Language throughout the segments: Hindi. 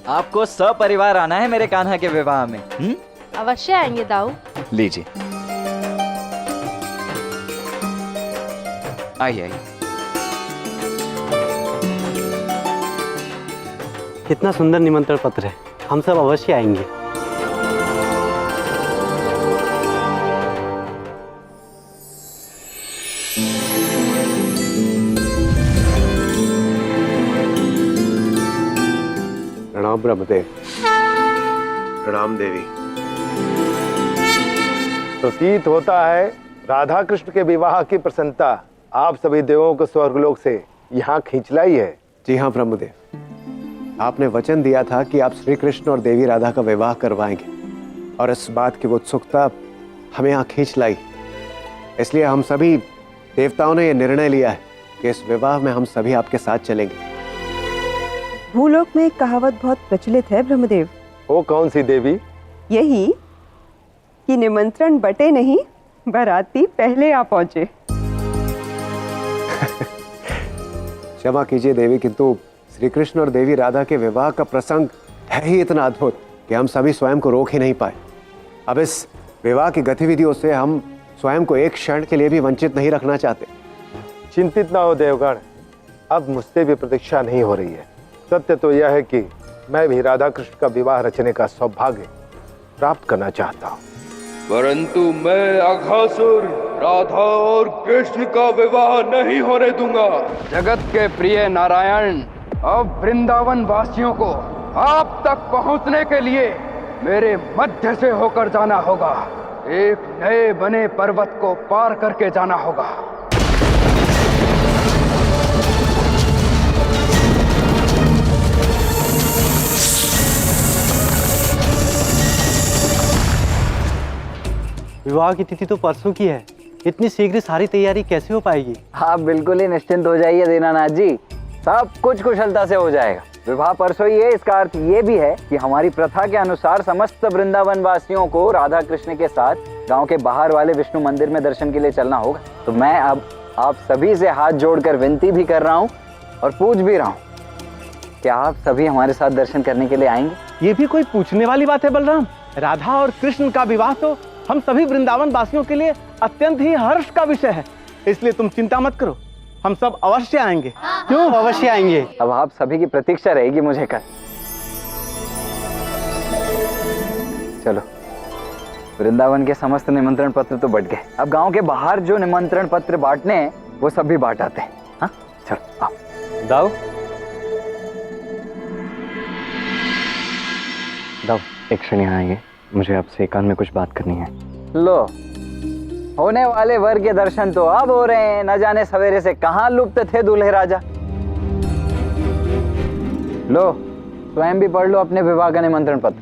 आपको सपरिवार आना है मेरे कान्हा के विवाह में। अवश्य आएंगे दाऊ। लीजिए, आइए आइए। कितना सुंदर निमंत्रण पत्र है, हम सब अवश्य आएंगे। प्रणाम ब्रह्मदेव। प्रणाम देवी। प्रतीत होता है राधा कृष्ण के विवाह की प्रसन्नता आप सभी देवों को स्वर्गलोक से यहाँ खींच लाई है। जी हाँ ब्रह्मदेव, आपने वचन दिया था कि आप श्री कृष्ण और देवी राधा का विवाह करवाएंगे और इस बात की उत्सुकता हमें यहाँ खींच लाई। इसलिए हम सभी देवताओं ने यह निर्णय लिया है कि इस विवाह में हम सभी आपके साथ चलेंगे। भूलोक में एक कहावत बहुत प्रचलित है ब्रह्मदेव। वो कौन सी देवी? यही कि निमंत्रण बटे नहीं, बाराती पहले आ पहुंचे। क्षमा कीजिए देवी, किंतु श्री कृष्ण और देवी राधा के विवाह का प्रसंग है ही इतना अद्भुत कि हम सभी स्वयं को रोक ही नहीं पाए। अब इस विवाह की गतिविधियों से हम स्वयं को एक क्षण के लिए भी वंचित नहीं रखना चाहते। चिंतित ना हो देवगण, अब मुझसे भी प्रतीक्षा नहीं हो रही है। सत्य तो यह है कि मैं भी राधा कृष्ण का विवाह रचने का सौभाग्य प्राप्त करना चाहता हूँ। परंतु मैं अघासुर राधा और कृष्ण का विवाह नहीं होने दूंगा। जगत के प्रिय नारायण, अब वृंदावन वासियों को आप तक पहुंचने के लिए मेरे मध्य से होकर जाना होगा। एक नए बने पर्वत को पार करके जाना होगा। विवाह की तिथि तो परसों की है, इतनी शीघ्र सारी तैयारी कैसे हो पाएगी? आप बिल्कुल ही निश्चिंत हो जाइए दीनानाथ जी, सब कुछ कुशलता से हो जाएगा। विवाह परसों ही है, इसका अर्थ ये भी है कि हमारी प्रथा के अनुसार समस्त वृंदावन वासियों को राधा कृष्ण के साथ गांव के बाहर वाले विष्णु मंदिर में दर्शन के लिए चलना होगा। तो मैं अब आप सभी से हाथ जोड़कर विनती भी कर रहा हूँ और पूछ भी रहा हूँ कि आप सभी हमारे साथ दर्शन करने के लिए आएंगे। ये भी कोई पूछने वाली बात है बलराम? राधा और कृष्ण का विवाह तो हम सभी वृंदावन वासियों के लिए अत्यंत ही हर्ष का विषय है, इसलिए तुम चिंता मत करो, हम सब अवश्य आएंगे। क्यों अवश्य आएंगे? अब आप सभी की प्रतीक्षा रहेगी मुझे कल। चलो, वृंदावन के समस्त निमंत्रण पत्र तो बट गए, अब गांव के बाहर जो निमंत्रण पत्र बांटने हैं वो सब भी बांट आते हैं। हाँ चलो आओ। दाऊ दाऊ, एक क्षण यहाँ आइए, मुझे आपसे एकांत में कुछ बात करनी है। लो, होने वाले वर के दर्शन तो अब हो रहे हैं, न जाने सवेरे से कहां लुप्त थे दूल्हे राजा। लो, स्वयं भी पढ़ लो अपने विवाह का निमंत्रण पत्र।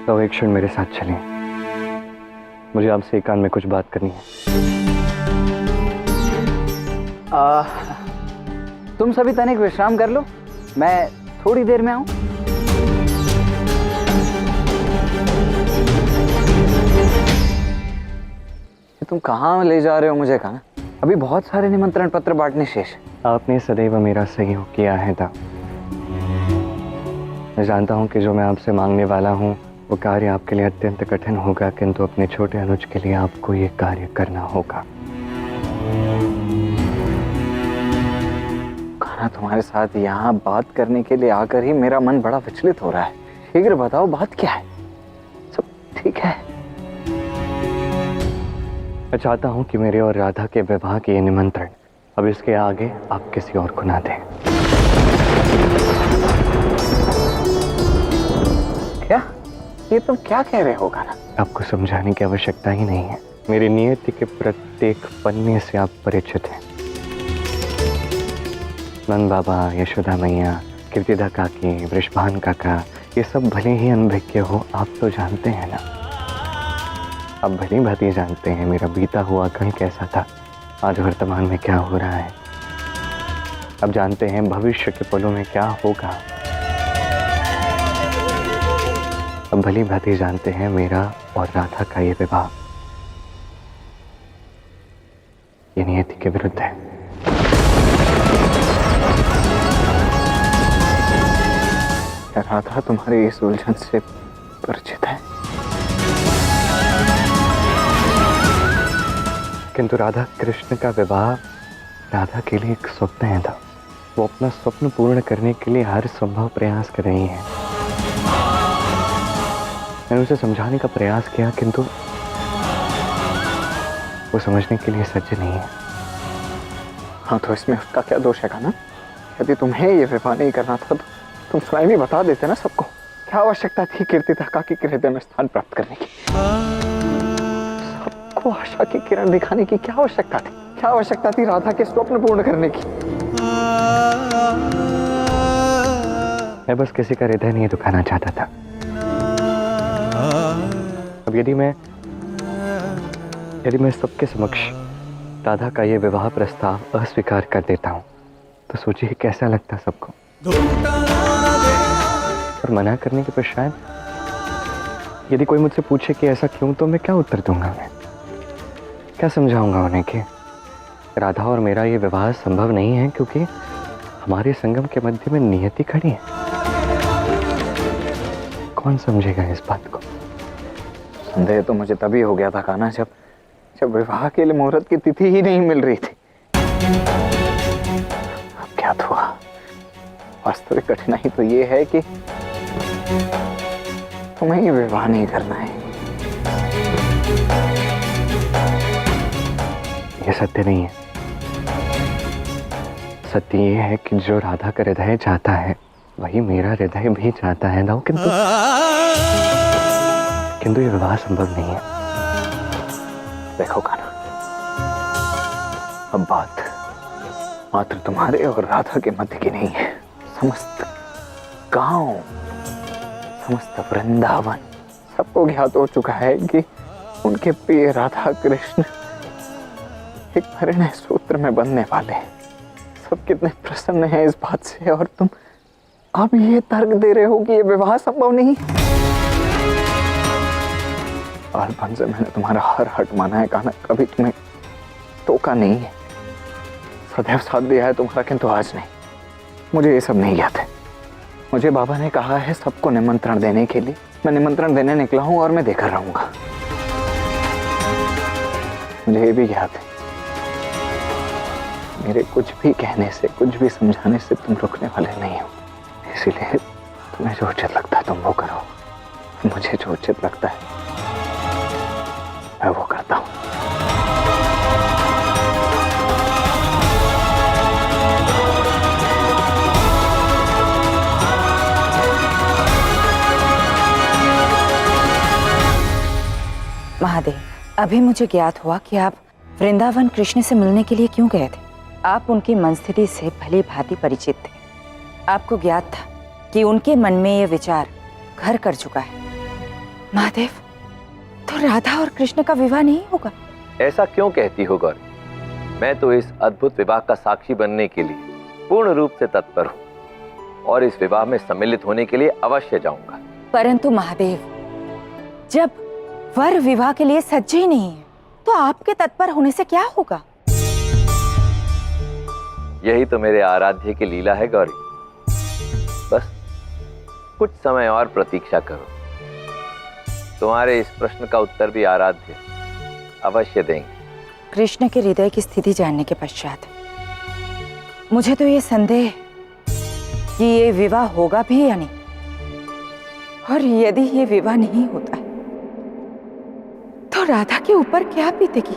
तो एक क्षण मेरे साथ चलिए, मुझे आपसे एकांत में कुछ बात करनी है। तुम सभी तनिक विश्राम कर लो, मैं थोड़ी देर में आऊं। तुम कहाँ ले जा रहे हो मुझे कहना? अभी बहुत सारे निमंत्रण पत्र बांटने शेष। आपने सदैव मेरा सहयोग किया है दाऊ। मैं जानता हूँ कि जो मैं आपसे मांगने वाला हूँ वो कार्य आपके लिए अत्यंत कठिन होगा, किंतु अपने छोटे अनुज के लिए आपको ये कार्य करना होगा। तुम्हारे साथ यहाँ बात करने के लिए आकर ही मेरा मन बड़ा विचलित हो रहा है। शीघ्र बताओ बात क्या है? सब ठीक है? मैं चाहता हूँ कि मेरे और राधा के विवाह के ये निमंत्रण अब इसके आगे आप किसी और को ना दें। क्या? ये तुम क्या कह रहे हो गाना? आपको समझाने की आवश्यकता ही नहीं है, मेरी नियति के प्रत्येक पन्ने से आप परिचित हैं। नंद बाबा, यशोदा मैया, कीर्तिदा काकी, वृषभान काका, ये सब भले ही अनभिज्ञ हो, आप तो जानते हैं ना। आप भली भांति जानते हैं मेरा बीता हुआ कल कैसा था, आज वर्तमान में क्या हो रहा है। अब जानते हैं भविष्य के पलों में क्या होगा। अब भली भांति जानते हैं मेरा और राधा का ये विवाह ये नियति के विरुद्ध है। राधा तुम्हारी इस उलझन से परिचित है, किंतु राधा कृष्ण का विवाह राधा के लिए एक स्वप्न है था। वो अपना स्वप्न पूर्ण करने के लिए हर संभव प्रयास कर रही है। मैंने उसे समझाने का प्रयास किया, किंतु वो समझने के लिए सज्ज नहीं है। हाँ, तो इसमें उसका क्या दोष है ना? यदि तुम्हें ये विवाह नहीं करना था तो तुम स्वयं ही बता देते ना सबको। क्या आवश्यकता थी कीर्तिदा के हृदय में स्थान प्राप्त करने की? सबको आशा की किरण दिखाने की क्या आवश्यकता थी? क्या आवश्यकता थी राधा के स्वप्न पूर्ण करने की? मैं बस किसी का हृदय नहीं दुखाना चाहता था। अब यदि मैं सबके समक्ष राधा का ये विवाह प्रस्ताव अस्वीकार कर देता हूँ तो सोचिए कैसा लगता सबको। और मना करने के पश्चात यदि कोई मुझसे पूछे कि ऐसा क्यों, तो मैं क्या उत्तर दूंगा? उन्हें क्या समझाऊंगा उन्हें कि राधा और मेरा ये विवाह संभव नहीं है क्योंकि हमारे संगम के मध्य में नियति खड़ी है। कौन समझेगा इस बात को? संदेह तो मुझे तभी हो गया था कान्हा, जब विवाह के लिए मुहूर्त की तिथि ही नहीं मिल रही थी। अब क्या हुआ? वास्तविक कठिनाई तो ये है कि तुम्हें ये विवाह नहीं करना है। ये सत्य नहीं है। सत्य ये है कि जो राधा का हृदय चाहता है वही मेरा हृदय भी चाहता है ना, किंतु ये विवाह संभव नहीं है। देखो कान्हा, अब बात मात्र तुम्हारे और राधा के मध्य की नहीं है। समस्त गांव, समस्त वृंदावन सबको ज्ञात हो चुका है कि उनके प्रिय राधा कृष्ण एक परिणय सूत्र में बंधने वाले हैं। सब कितने प्रसन्न हैं इस बात से, और तुम अब ये तर्क दे रहे हो कि ये विवाह संभव नहीं। बालपन से मैंने तुम्हारा हर हट माना है कान्हा, कभी तुम्हें टोका नहीं है। सदैव साथ दिया है तुम्हारा, किंतु आज नहीं। मुझे ये सब नहीं याद है। मुझे बाबा ने कहा है सबको निमंत्रण देने के लिए। मैं निमंत्रण देने निकला हूं और मैं देकर रहूंगा। मुझे ये भी याद है मेरे कुछ भी कहने से, कुछ भी समझाने से तुम रुकने वाले नहीं हो। इसीलिए तुम्हें जो उचित लगता है तुम वो करो। मुझे जो उचित लगता है मैं वो करता हूं। महादेव, अभी मुझे ज्ञात हुआ कि आप वृंदावन कृष्ण से मिलने के लिए क्यों गए थे। आप उनकी मन स्थिति से भली भांति परिचित थे। आपको ज्ञात था कि उनके मन में यह विचार घर कर चुका है। महादेव, तो राधा और कृष्ण का विवाह नहीं होगा? ऐसा क्यों कहती हो गौरी? मैं तो इस अद्भुत विवाह का साक्षी बनने के लिए पूर्ण रूप से तत्पर हूँ और इस विवाह में सम्मिलित होने के लिए अवश्य जाऊंगा। परंतु महादेव, जब वर विवाह के लिए सज्ज ही नहीं है तो आपके तत्पर होने से क्या होगा? यही तो मेरे आराध्य की लीला है गौरी। बस कुछ समय और प्रतीक्षा करो। तुम्हारे इस प्रश्न का उत्तर भी आराध्य अवश्य देंगे। कृष्ण के हृदय की स्थिति जानने के पश्चात मुझे तो ये संदेह कि ये विवाह होगा भी या नहीं, और यदि ये विवाह नहीं होता है तो राधा के ऊपर क्या बीतेगी?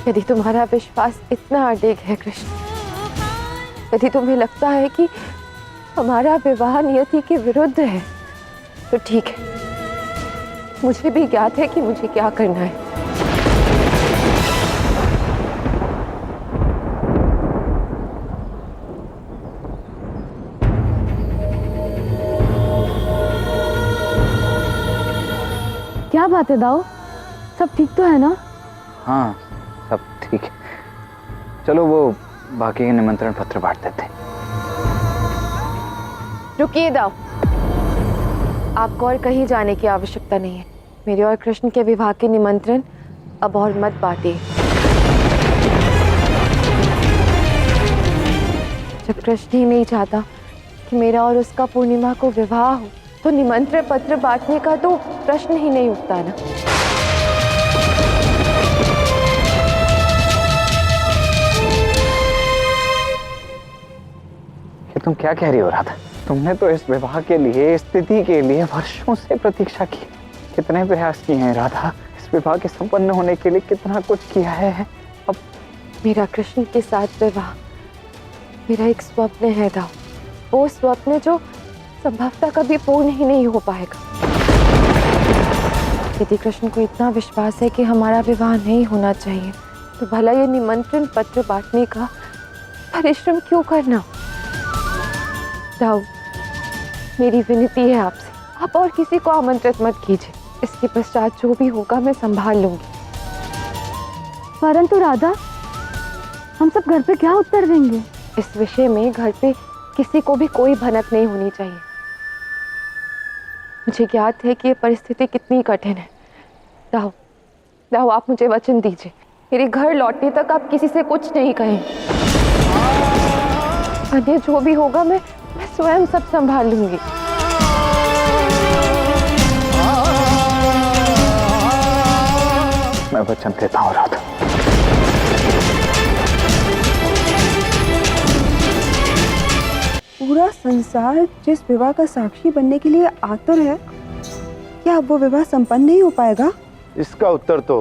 यदि तुम्हारा विश्वास इतना अडिग है कृष्ण, यदि तुम्हें लगता है कि हमारा विवाह नियति के विरुद्ध है, तो ठीक है। मुझे भी ज्ञात है कि मुझे क्या करना है। क्या बात है दाऊ, सब ठीक तो है ना? हाँ, सब ठीक है। चलो वो बाकी के निमंत्रण पत्र बांट देते। रुकिए दाऊ, आपको और कहीं जाने की आवश्यकता नहीं है। मेरे और कृष्ण के विवाह के निमंत्रण अब और मत बांटिए। जब कृष्ण ही नहीं चाहता कि मेरा और उसका पूर्णिमा को विवाह हो, तो निमंत्रण पत्र बांटने का तो प्रश्न ही नहीं उठता ना। ये तुम क्या कह रही हो राधा? तुमने तो इस विवाह के लिए, इस तिथि के लिए वर्षों से प्रतीक्षा की। कितने प्रयास किए हैं राधा, इस विवाह के संपन्न होने के लिए कितना कुछ किया है। अब मेरा कृष्ण के साथ विवाह मेरा एक स्वप्न है दाऊ, वो स्वप्न जो संभवतः कभी पूर्ण ही नहीं हो पाएगा। यदि कृष्ण को इतना विश्वास है कि हमारा विवाह नहीं होना चाहिए, तो भला ये निमंत्रण पत्र बांटने का परिश्रम क्यों करना? दाऊ, मेरी विनती है आपसे, आप और किसी को आमंत्रित मत कीजिए। इसके पश्चात जो भी होगा मैं संभाल लूंगी। परंतु राधा, हम सब घर पे क्या उत्तर देंगे? इस विषय में घर पे किसी को भी कोई भनक नहीं होनी चाहिए। मुझे ज्ञात है कि ये परिस्थिति कितनी कठिन है। दाऊ, दाऊ, आप मुझे वचन दीजिए, मेरे घर लौटने तक आप किसी से कुछ नहीं कहें। अन्य जो भी होगा मैं स्वयं सब संभाल लूंगी। मैं वचन देता हूँ राधा। पूरा संसार जिस विवाह का साक्षी बनने के लिए आतुर है, क्या अब वो विवाह संपन्न नहीं हो पाएगा? इसका उत्तर तो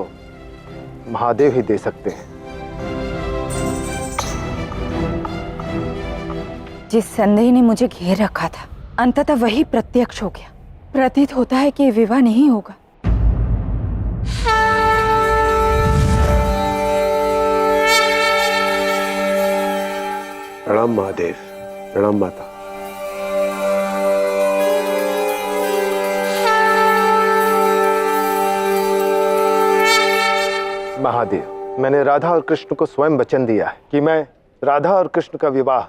महादेव ही दे सकते हैं। जिस संदेह ने मुझे घेर रखा था, अंततः वही प्रत्यक्ष हो गया। प्रतीत होता है कि विवाह नहीं होगा। प्रणाम महादेव, प्रणाम माता। महादेव, मैंने राधा और कृष्ण को स्वयं वचन दिया है कि मैं राधा और कृष्ण का विवाह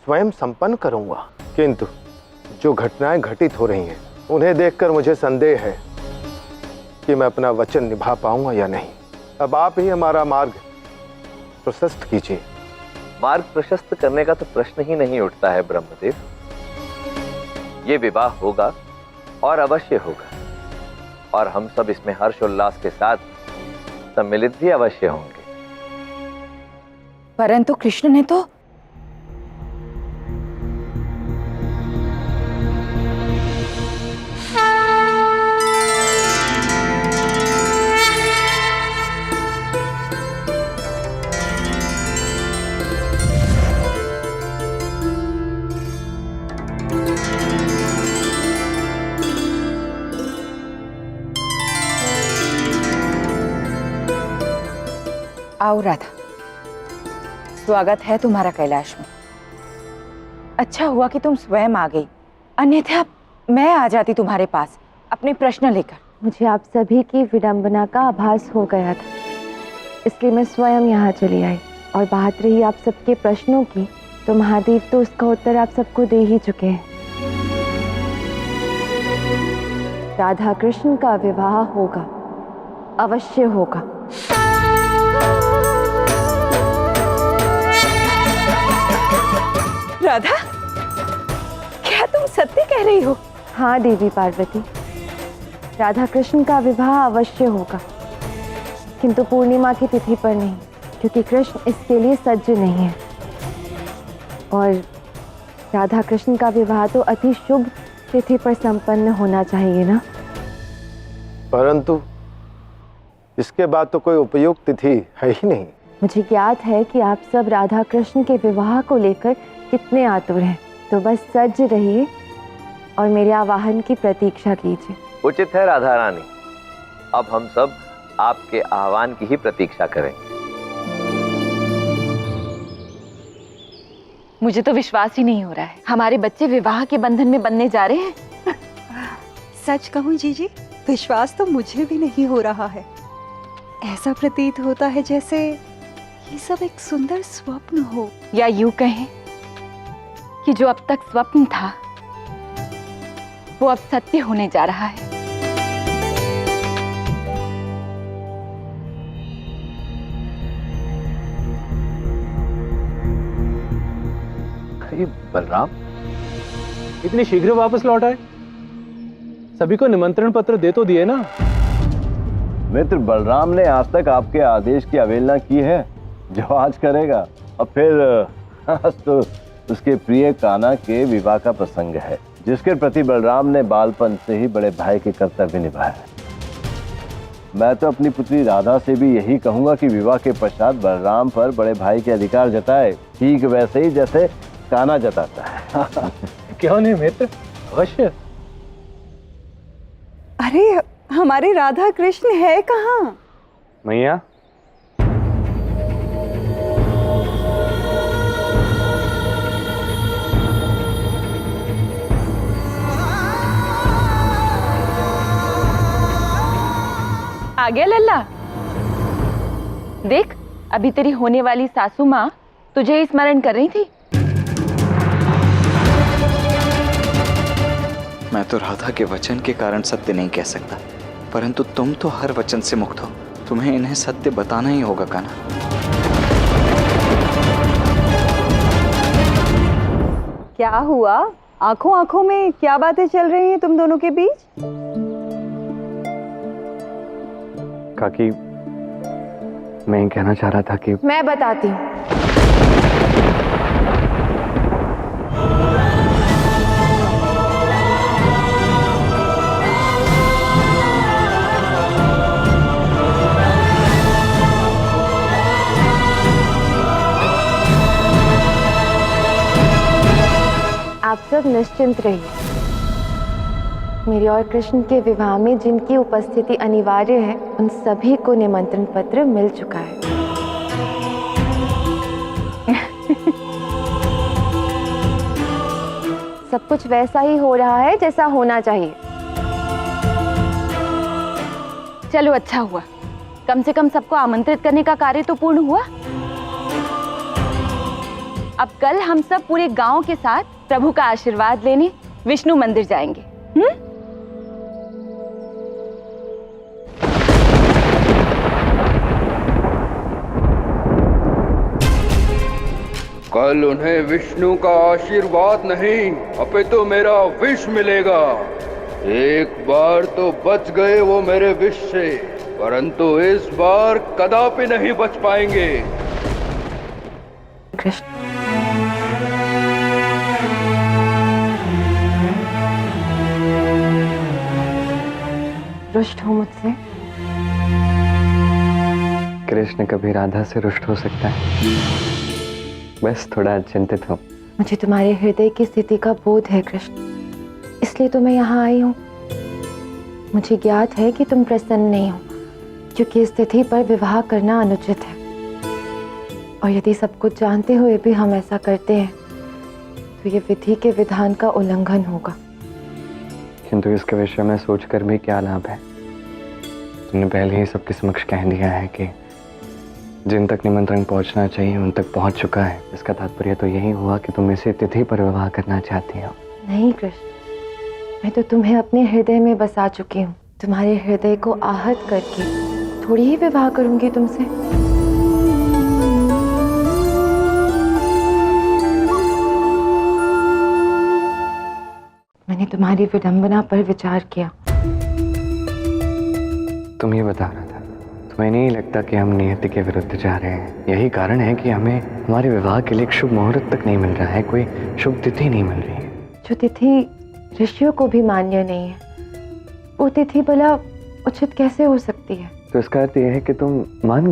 स्वयं संपन्न करूंगा, किंतु जो घटनाएं घटित हो रही हैं उन्हें देखकर मुझे संदेह है कि मैं अपना वचन निभा पाऊंगा या नहीं। अब आप ही हमारा मार्ग प्रशस्त कीजिए। मार्ग प्रशस्त करने का तो प्रश्न ही नहीं उठता है ब्रह्मदेव। ये विवाह होगा और अवश्य होगा, और हम सब इसमें हर्षोल्लास के साथ सम्मिलित भी अवश्य होंगे। परंतु कृष्ण ने तो आओ राधा, स्वागत है तुम्हारा कैलाश में। अच्छा हुआ कि तुम स्वयं आ गई, अन्यथा मैं आ जाती तुम्हारे पास अपने प्रश्न लेकर। मुझे आप सभी की विडंबना का आभास हो गया था, इसलिए मैं स्वयं यहाँ चली आई। और बात रही आप सबके प्रश्नों की, तो महादेव तो उसका उत्तर आप सबको दे ही चुके हैं। राधा कृष्ण का विवाह होगा, अवश्य होगा। राधा, क्या तुम सत्य कह रही हो? हाँ देवी पार्वती, राधा कृष्ण का विवाह अवश्य होगा, किंतु पूर्णिमा की तिथि पर नहीं, क्योंकि कृष्ण इसके लिए सज्ज नहीं है। और राधा कृष्ण का विवाह तो अति शुभ तिथि पर संपन्न होना चाहिए ना। परंतु इसके बाद तो कोई उपयुक्त तिथि है ही नहीं। मुझे ज्ञात है कि आप सब राधा कृष्ण के विवाह को लेकर कितने आतुर हैं, तो बस सज्ज रहिए और मेरे आवाहन की प्रतीक्षा कीजिए। उचित है राधा रानी, अब हम सब आपके आह्वान की ही प्रतीक्षा करेंगे। मुझे तो विश्वास ही नहीं हो रहा है, हमारे बच्चे विवाह के बंधन में बंधने जा रहे हैं। सच कहूँ जीजी, विश्वास तो मुझे भी नहीं हो रहा है। ऐसा प्रतीत होता है जैसे ये सब एक सुंदर स्वप्न हो। या यूं कहें कि जो अब तक स्वप्न था वो अब सत्य होने जा रहा है। अरे बलराम, इतनी शीघ्र वापस लौट आए? सभी को निमंत्रण पत्र दे तो दिए ना। मित्र बलराम ने आज तक आपके आदेश की अवहेलना की है, जो आज करेगा। और फिर आज तो उसके प्रिय कान्हा के विवाह का प्रसंग है, जिसके प्रति बलराम ने बालपन से ही बड़े भाई के कर्तव्य निभाए। मैं तो अपनी पुत्री राधा से भी यही कहूंगा कि विवाह के पश्चात बलराम पर बड़े भाई के अधिकार जताए, ठीक वैसे ही जैसे कान्हा जताता है। क्यों नहीं मित्र, अवश्य। अरे हमारे राधा कृष्ण है कहाँ? मैया, आ गया लल्ला। देख, अभी तेरी होने वाली सासू माँ तुझे ही स्मरण कर रही थी। मैं तो राधा के वचन के कारण सत्य नहीं कह सकता, परंतु तुम तो हर वचन से मुक्त हो। तुम्हें इन्हें सत्य बताना ही होगा कान्हा। क्या हुआ? आंखों आंखों में क्या बातें चल रही हैं तुम दोनों के बीच? काकी, मैं कहना चाह रहा था कि मैं बताती हूँ। आप सब निश्चिंत रहिए। मेरे और कृष्ण के विवाह में जिनकी उपस्थिति अनिवार्य है, उन सभी को निमंत्रण पत्र मिल चुका है। सब कुछ वैसा ही हो रहा है जैसा होना चाहिए। चलो अच्छा हुआ, कम से कम सबको आमंत्रित करने का कार्य तो पूर्ण हुआ। अब कल हम सब पूरे गांव के साथ प्रभु का आशीर्वाद लेने विष्णु मंदिर जाएंगे। कल उन्हें विष्णु का आशीर्वाद नहीं, अपितु मेरा विष मिलेगा। एक बार तो बच गए वो मेरे विष से, परंतु इस बार कदापि नहीं बच पाएंगे। कृष्ण, रुष्ट हो मुझसे? कृष्ण कभी राधा से रुष्ट हो सकता है? बस थोड़ा चिंतित हूँ। मुझे तुम्हारे हृदय की स्थिति का बोध है कृष्ण, इसलिए तो मैं यहाँ आई हूँ। मुझे ज्ञात है कि तुम प्रसन्न नहीं हो, क्योंकि इस तिथि पर विवाह करना अनुचित है। और यदि सब कुछ जानते हुए भी हम ऐसा करते हैं तो ये विधि के विधान का उल्लंघन होगा। किंतु इसके विषय में सोचकर भी क्या लाभ है? तुमने पहले ही सबके समक्ष कह दिया है कि जिन तक निमंत्रण पहुंचना चाहिए उन तक पहुंच चुका है। इसका तात्पर्य तो यही हुआ कि तुम इसी तिथि पर विवाह करना चाहती हो। नहीं कृष्ण, मैं तो तुम्हें अपने हृदय में बसा चुकी हूँ। तुम्हारे हृदय को आहत करके थोड़ी ही विवाह करूंगी तुमसे। मैंने तुम्हारी विडंबना पर विचार किया। तुम ये बता रहा था, तुम्हें नहीं लगता कि हम नियति के विरुद्ध जा रहे हैं? यही कारण है कि हमें हमारे विवाह के लिए एक शुभ मुहूर्त तक नहीं मिल रहा है, कोई शुभ तिथि नहीं मिल रही है। जो तिथि ऋषियों को भी मान्य नहीं है, वो तिथि भला उचित कैसे हो सकती है? तो इसका अर्थ यह है कि तुम मान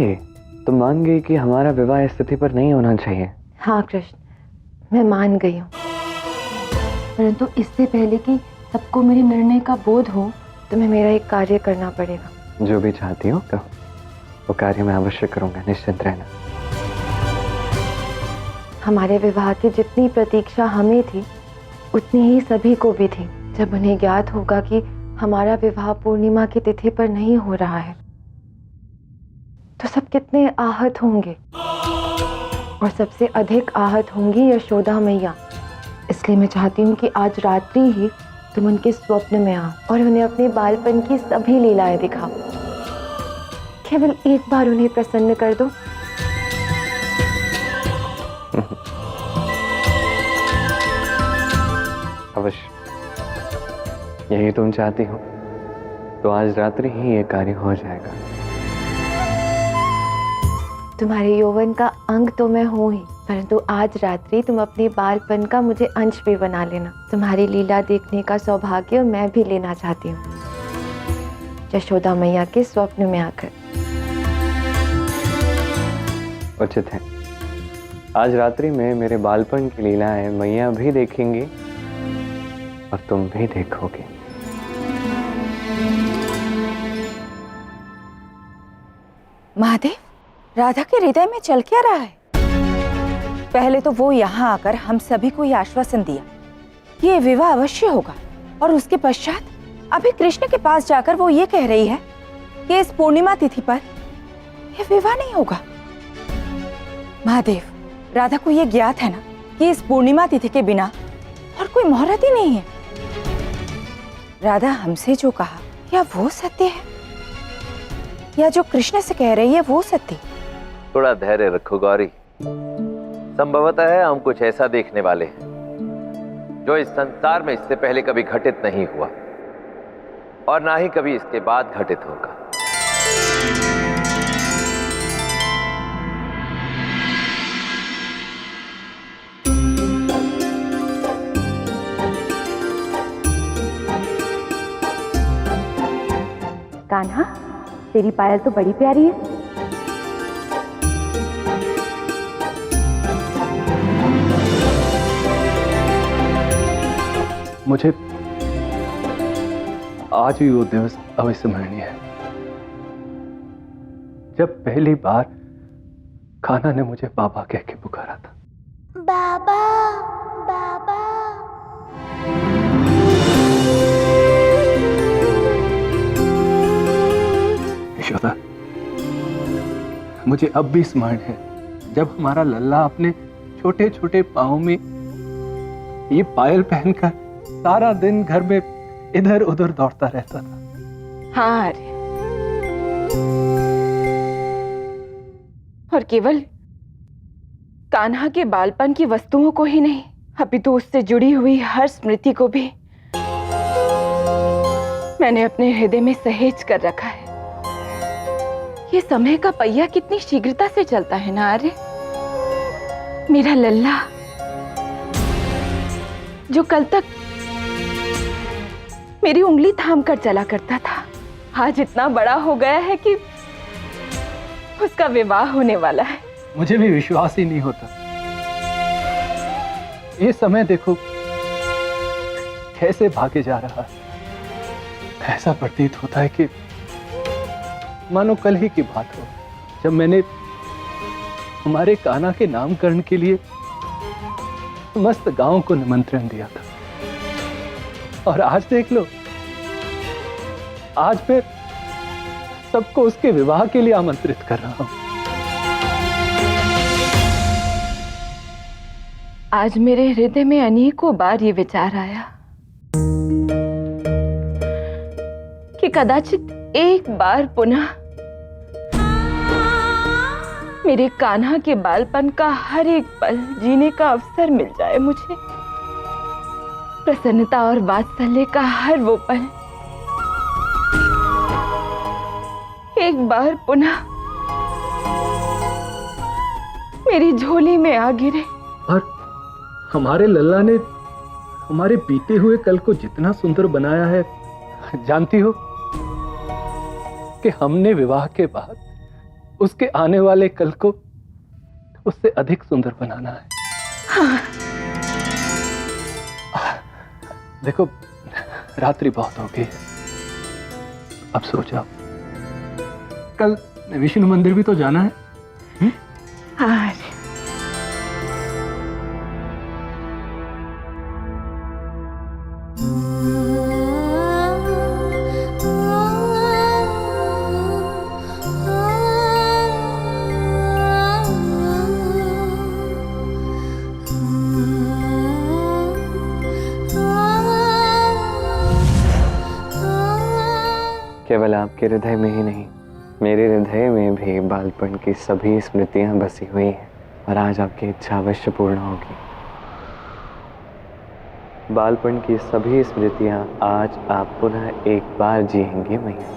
गई कि हमारा विवाह इस तिथि पर नहीं होना चाहिए। हाँ कृष्ण, मैं मान गई हूँ, परंतु इससे पहले कि सबको मेरे निर्णय का बोध हो, तुम्हें मेरा एक कार्य करना पड़ेगा। जो भी चाहती हो कहो, वो कार्य मैं अवश्य करूंगा, निश्चिंत रहना। हमारे विवाह की जितनी प्रतीक्षा हमें थी उतनी ही सभी को भी थी। जब उन्हें ज्ञात होगा कि हमारा विवाह पूर्णिमा की तिथि पर नहीं हो रहा है तो सब कितने आहत होंगे। और सबसे अधिक आहत होंगी यशोदा मैया। इसलिए मैं चाहती हूँ कि आज रात्रि ही तुम उनके स्वप्न में आओ और उन्हें अपने बालपन की सभी लीलाएं दिखाओ। केवल एक बार उन्हें प्रसन्न कर दो। अवश्य, यही तुम चाहती हो तो आज रात्रि ही ये कार्य हो जाएगा। तुम्हारे यौवन का अंग तो मैं हूँ ही, परंतु आज रात्रि तुम अपने बालपन का मुझे अंश भी बना लेना। तुम्हारी लीला देखने का सौभाग्य मैं भी लेना चाहती हूँ, यशोदा मैया के स्वप्न में आकर। उचित है, आज रात्रि में मेरे बालपन की लीलाएं मैया भी देखेंगी और तुम भी देखोगे। महादेव, राधा के हृदय में चल क्या रहा है? पहले तो वो यहाँ आकर हम सभी को ये आश्वासन दिया कि ये विवाह अवश्य होगा, और उसके पश्चात अभी कृष्ण के पास जाकर वो ये कह रही है कि इस पूर्णिमा तिथि पर ये विवाह नहीं होगा। महादेव, राधा को ये ज्ञात है ना कि इस पूर्णिमा तिथि के बिना और कोई मुहूर्त ही नहीं है। राधा हमसे जो कहा क्या वो सत्य है, या जो कृष्ण से कह रही है वो सत्य? थोड़ा धैर्य रखो गौरी। संभवतः है हम कुछ ऐसा देखने वाले हैं जो इस संसार में इससे पहले कभी घटित नहीं हुआ और ना ही कभी इसके बाद घटित होगा। कान्हा, तेरी पायल तो बड़ी प्यारी है। मुझे आज भी वो दिवस अविस्मरणीय है जब पहली बार कान्हा ने मुझे बाबा कह के पुकारा था। बाबा, बाबा। यशोदा, मुझे अब भी स्मरण है जब हमारा लल्ला अपने छोटे छोटे पाँव में ये पायल पहनकर सारा दिन घर में इधर उधर दौड़ता रहता था। हाँ, अरे और केवल कान्हा के बालपन की वस्तुओं को ही नहीं, अपितु उससे जुड़ी हुई हर स्मृति को भी मैंने अपने हृदय में सहेज कर रखा है। ये समय का पहिया कितनी शीघ्रता से चलता है ना। अरे मेरा लल्ला जो कल तक मेरी उंगली थाम कर चला करता था, आज इतना बड़ा हो गया है कि उसका विवाह होने वाला है। मुझे भी विश्वास ही नहीं होता। ये समय देखो कैसे भागे जा रहा है। ऐसा प्रतीत होता है कि मानो कल ही की बात हो जब मैंने हमारे कान्हा के नामकरण के लिए समस्त गांव को निमंत्रण दिया था, और आज देख लो, आज मैं सबको उसके विवाह के लिए आमंत्रित कर रहा हूं। आज मेरे हृदय में अनेकों बार ये विचार आया कि कदाचित एक बार पुनः मेरे कान्हा के बालपन का हर एक पल जीने का अवसर मिल जाए मुझे। प्रसन्नता और वात्सल्य का हर वो पल एक बार पुनः मेरी झोली में आ गिरे। और हमारे लल्ला ने हमारे बीते हुए कल को जितना सुंदर बनाया है, जानती हो कि हमने विवाह के बाद उसके आने वाले कल को उससे अधिक सुंदर बनाना है। हाँ। देखो, रात्रि बहुत हो गई है, अब सो जाओ। कल विष्णु मंदिर भी तो जाना है। हाँ। केवल आपके हृदय में ही नहीं, मेरे हृदय में भी बालपन की सभी स्मृतियां बसी हुई हैं और आज आपकी इच्छा अवश्य पूर्ण होगी। बालपन की सभी स्मृतियां आज आप पुनः एक बार जिएंगे मैया।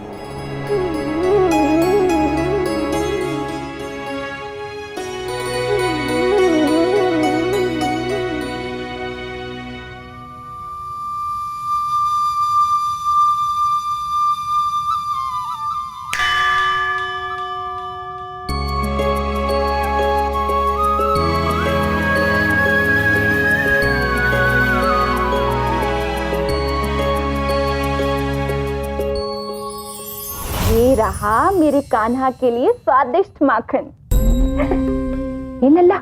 ये रहा मेरे कान्हा के लिए स्वादिष्ट माखन। ये लल्ला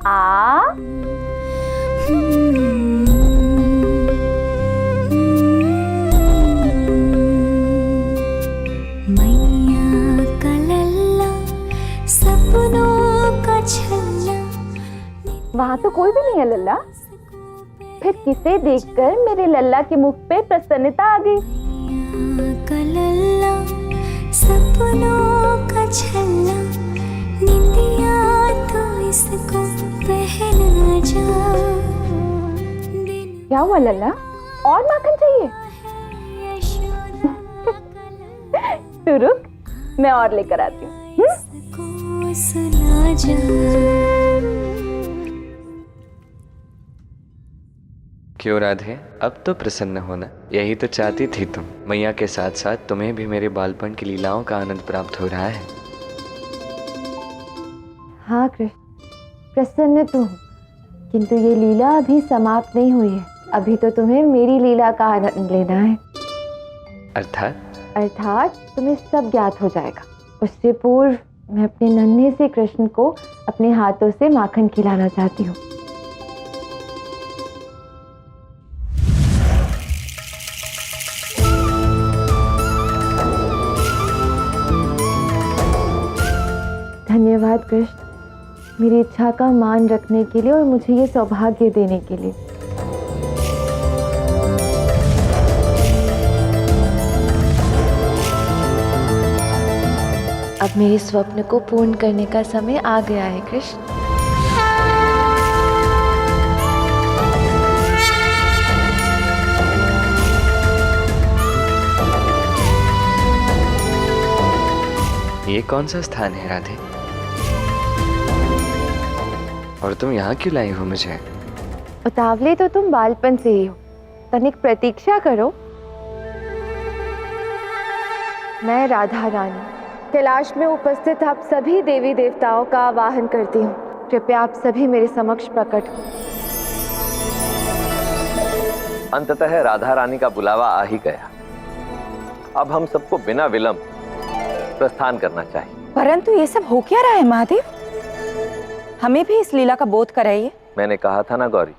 आ मैया का लल्ला सपनों का छल्ला। वहाँ तो कोई भी नहीं है लल्ला। फिर किसे देखकर मेरे लल्ला के मुख पे प्रसन्नता आ गई? का लल्ला सपनों का छल्ला, निंदिया तो इसको पहना जा। क्या हुआ लल्ला, और माखन चाहिए? तू रुक, मैं और लेकर आती हूँ। सुना जा। क्यों राधे, अब तो प्रसन्न होना। यही तो चाहती थी तुम। मैया के साथ साथ तुम्हें भी मेरे बालपन की लीलाओं का आनंद प्राप्त हो रहा है। हाँ कृष्ण, प्रसन्न तो हूँ, किंतु ये लीला अभी समाप्त नहीं हुई है। अभी तो तुम्हें मेरी लीला का आनंद लेना है। अर्थात तुम्हें सब ज्ञात हो जाएगा। उससे पूर्व मैं अपने नन्हे से कृष्ण को अपने हाथों से माखन खिलाना चाहती हूँ। धन्यवाद कृष्ण, मेरी इच्छा का मान रखने के लिए और मुझे ये सौभाग्य देने के लिए। अब मेरे स्वप्न को पूर्ण करने का समय आ गया है कृष्ण। ये कौन सा स्थान है राधे, और तुम यहाँ क्यों लाई हो मुझे? उतावले तो तुम बालपन से ही हो, तनिक प्रतीक्षा करो। मैं राधा रानी कैलाश में उपस्थित आप सभी देवी देवताओं का आवाहन करती हूँ। कृपया आप सभी मेरे समक्ष प्रकट हो। अंततः राधा रानी का बुलावा आ ही गया। अब हम सबको बिना विलंब प्रस्थान करना चाहिए। परंतु ये सब हो क्या रहा है महादेव? हमें भी इस लीला का बोध कराइए। मैंने कहा था ना गौरी,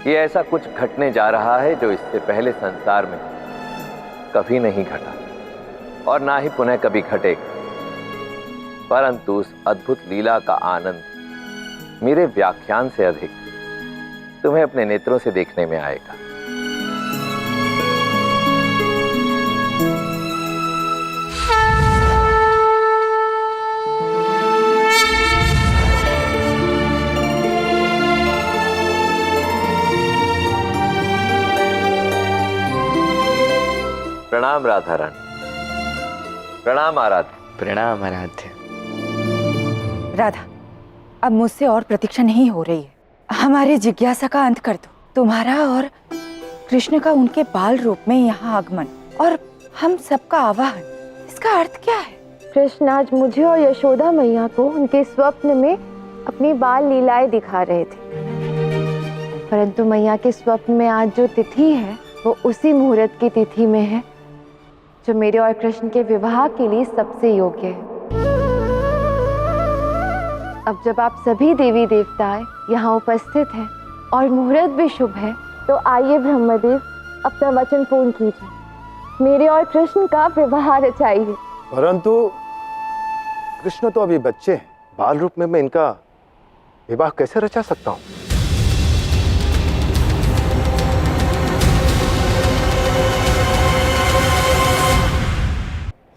ये ऐसा कुछ घटने जा रहा है जो इससे पहले संसार में कभी नहीं घटा और ना ही पुनः कभी घटेगा। परंतु उस अद्भुत लीला का आनंद मेरे व्याख्यान से अधिक तुम्हें अपने नेत्रों से देखने में आएगा। प्रणाम राधा रानी। प्रणाम आराध्य। प्रणाम आराध्य। राधा, अब मुझसे और प्रतीक्षा नहीं हो रही है। हमारी जिज्ञासा का अंत कर दो। तुम्हारा और कृष्ण का उनके बाल रूप में यहाँ आगमन और हम सबका आवाहन, इसका अर्थ क्या है? कृष्ण आज मुझे और यशोदा मैया को उनके स्वप्न में अपनी बाल लीलाएं दिखा रहे थे। परंतु मैया के स्वप्न में आज जो तिथि है वो उसी मुहूर्त की तिथि में है जो मेरे और कृष्ण के विवाह के लिए सबसे योग्य है। अब जब आप सभी देवी देवताएं यहाँ उपस्थित हैं और मुहूर्त भी शुभ है, तो आइए ब्रह्मदेव अपना वचन पूर्ण कीजिए। मेरे और कृष्ण का विवाह रचाइए। परंतु कृष्ण तो अभी बच्चे हैं, बाल रूप में मैं इनका विवाह कैसे रचा सकता हूँ?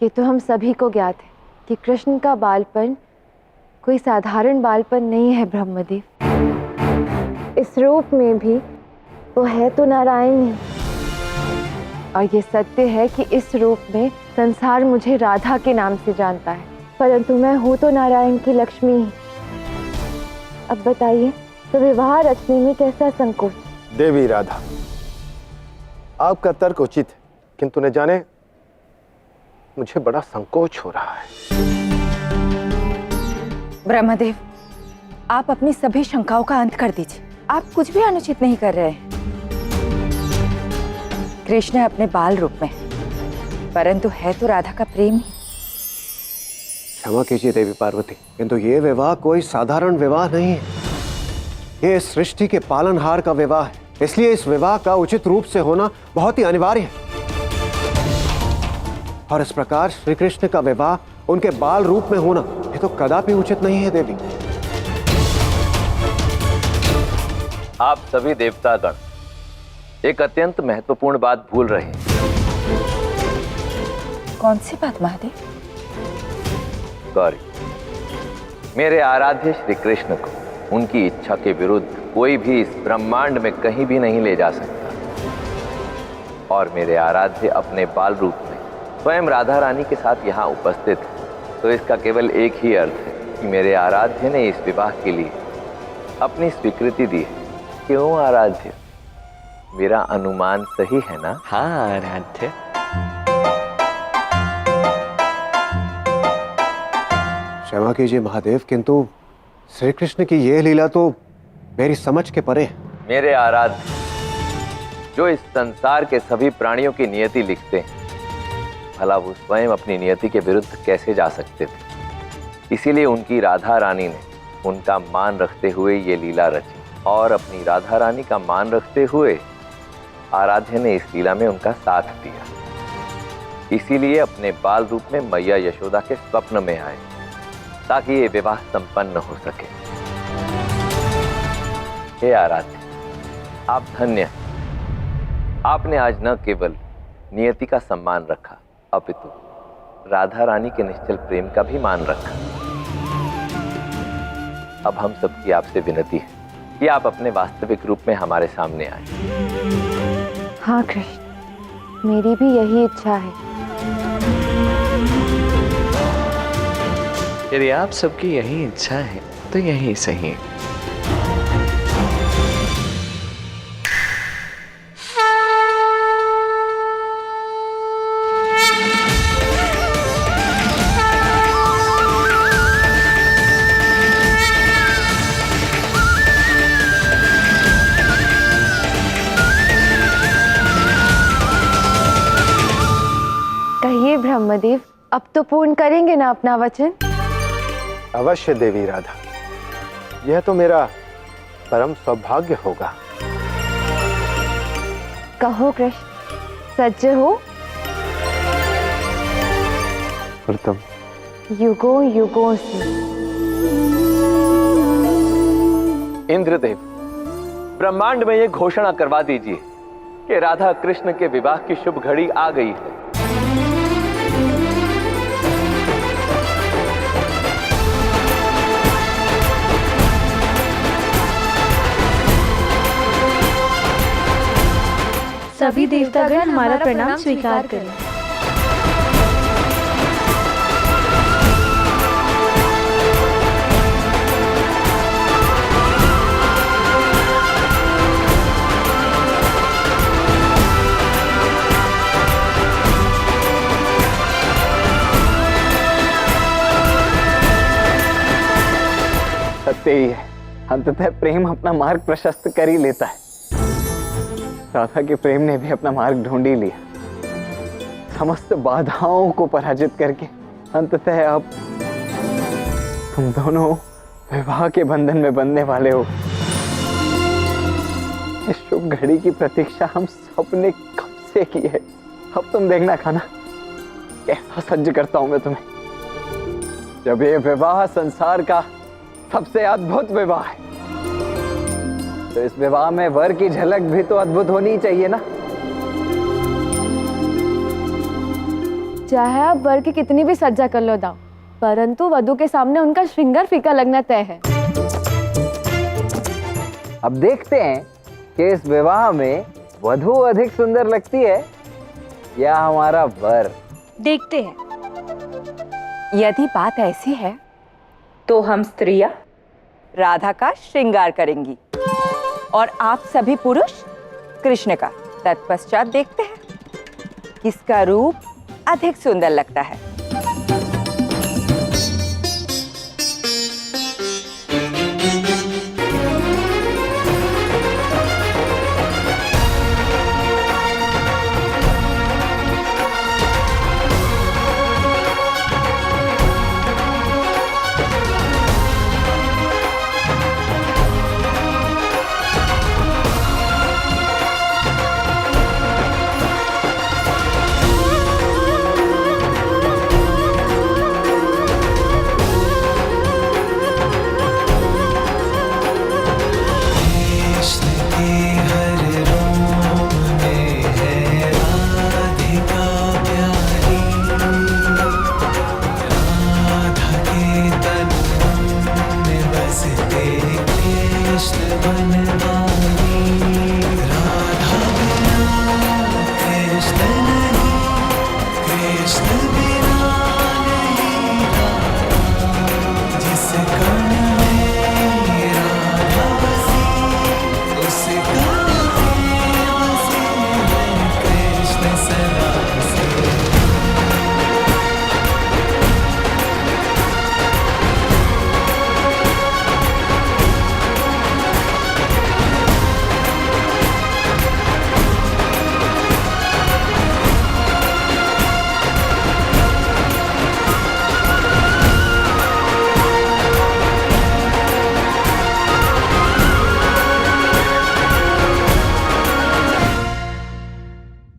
ये तो हम सभी को ज्ञात है कि कृष्ण का बालपन कोई साधारण बालपन नहीं है ब्रह्मदेव। इस रूप में भी वो है तो नारायण ही, और ये सत्य है कि इस रूप में संसार मुझे राधा के नाम से जानता है, परंतु मैं हूं तो नारायण की लक्ष्मी ही। अब बताइए, तो विवाह रचने में कैसा संकोच? देवी राधा, आपका तर्क उचित है, किंतु न जाने मुझे बड़ा संकोच हो रहा है। ब्रह्मदेव, आप अपनी सभी शंकाओं का अंत कर दीजिए। आप कुछ भी अनुचित नहीं कर रहे हैं। कृष्ण अपने बाल रूप में, परंतु है तो राधा का प्रेम ही। क्षमा कीजिए देवी पार्वती, किंतु ये विवाह कोई साधारण विवाह नहीं है। ये इस सृष्टि के पालनहार का विवाह है, इसलिए इस विवाह का उचित रूप से होना बहुत ही अनिवार्य है। और इस प्रकार श्री कृष्ण का विवाह उनके बाल रूप में होना ये तो कदापि उचित नहीं है देवी। आप सभी देवतागण एक अत्यंत महत्वपूर्ण बात भूल रहे हैं। कौन सी बात महादेव? गौरी, मेरे आराध्य श्री कृष्ण को उनकी इच्छा के विरुद्ध कोई भी इस ब्रह्मांड में कहीं भी नहीं ले जा सकता, और मेरे आराध्य अपने बाल रूप में स्वयं राधा रानी के साथ यहाँ उपस्थित है, तो इसका केवल एक ही अर्थ है कि मेरे आराध्य ने इस विवाह के लिए अपनी स्वीकृति दी है। क्यों आराध्य, मेरा अनुमान सही है ना? हाँ आराध्य। क्षमा कीजिए महादेव, किंतु श्री कृष्ण की यह लीला तो मेरी समझ के परे है। मेरे आराध्य जो इस संसार के सभी प्राणियों की नियति लिखते हैं, भला वो स्वयं अपनी नियति के विरुद्ध कैसे जा सकते थे? इसीलिए उनकी राधा रानी ने उनका मान रखते हुए ये लीला रची, और अपनी राधा रानी का मान रखते हुए आराध्य ने इस लीला में उनका साथ दिया। इसीलिए अपने बाल रूप में मैया यशोदा के स्वप्न में आए, ताकि ये विवाह संपन्न हो सके। हे आराध्य, आप धन्य हैं। आपने आज न केवल नियति का सम्मान रखा, अपितु राधा रानी के निश्चल प्रेम का भी मान रखा। अब हम सबकी आपसे विनती है कि आप अपने वास्तविक रूप में हमारे सामने आए। हाँ कृष्ण, मेरी भी यही इच्छा है। यदि आप सबकी यही इच्छा है तो यही सही है। कहिए ब्रह्मदेव, अब तो पूर्ण करेंगे ना अपना वचन? अवश्य देवी राधा, यह तो मेरा परम सौभाग्य होगा। कहो कृष्ण, सज्ज हो? और तुम? युगों युगों से। इंद्रदेव, ब्रह्मांड में ये घोषणा करवा दीजिए कि राधा कृष्ण के विवाह की शुभ घड़ी आ गई है। सभी देवतागण हमारा प्रणाम स्वीकार करें। सत्य ही है, अंततः प्रेम अपना मार्ग प्रशस्त कर ही लेता है। राधा के प्रेम ने भी अपना मार्ग ढूंढ ही लिया, समस्त बाधाओं को पराजित करके अंततः अब तुम दोनों विवाह के बंधन में बंधने वाले हो। इस शुभ घड़ी की प्रतीक्षा हम सबने कब से की है। अब तुम देखना खाना, कैसा सज्ज करता हूं मैं तुम्हें। जब ये विवाह संसार का सबसे अद्भुत विवाह है, तो इस विवाह में वर की झलक भी तो अद्भुत होनी चाहिए ना। चाहे आप वर की कितनी भी सज्जा कर लो दाऊ, परंतु वधू के सामने उनका श्रृंगार फीका लगना तय है। अब देखते हैं कि इस विवाह में वधू अधिक सुंदर लगती है या हमारा वर। देखते हैं। यदि बात ऐसी है तो हम स्त्रियां राधा का श्रृंगार करेंगी और आप सभी पुरुष कृष्ण का। तत्पश्चात देखते हैं किसका रूप अधिक सुंदर लगता है।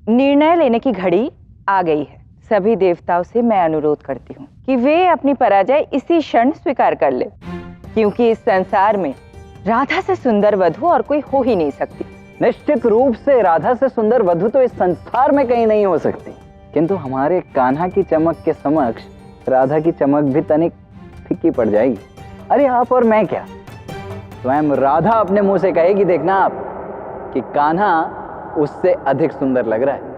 निर्णय लेने की घड़ी आ गई है। सभी देवताओं से मैं अनुरोध करती हूँ कि वे अपनी पराजय इसी क्षण स्वीकार कर ले, क्योंकि इस संसार में राधा से सुंदर वधू और कोई हो ही नहीं सकती। निश्चित रूप से राधा से सुंदर वधू तो इस संसार में कहीं नहीं हो सकती, किंतु हमारे कान्हा की चमक के समक्ष राधा की चमक भी तनिक फीकी पड़ जाएगी। अरे आप और मैं क्या, स्वयं राधा अपने मुंह से कहेगी, देखना आप कि कान्हा उससे अधिक सुंदर लग रहा है।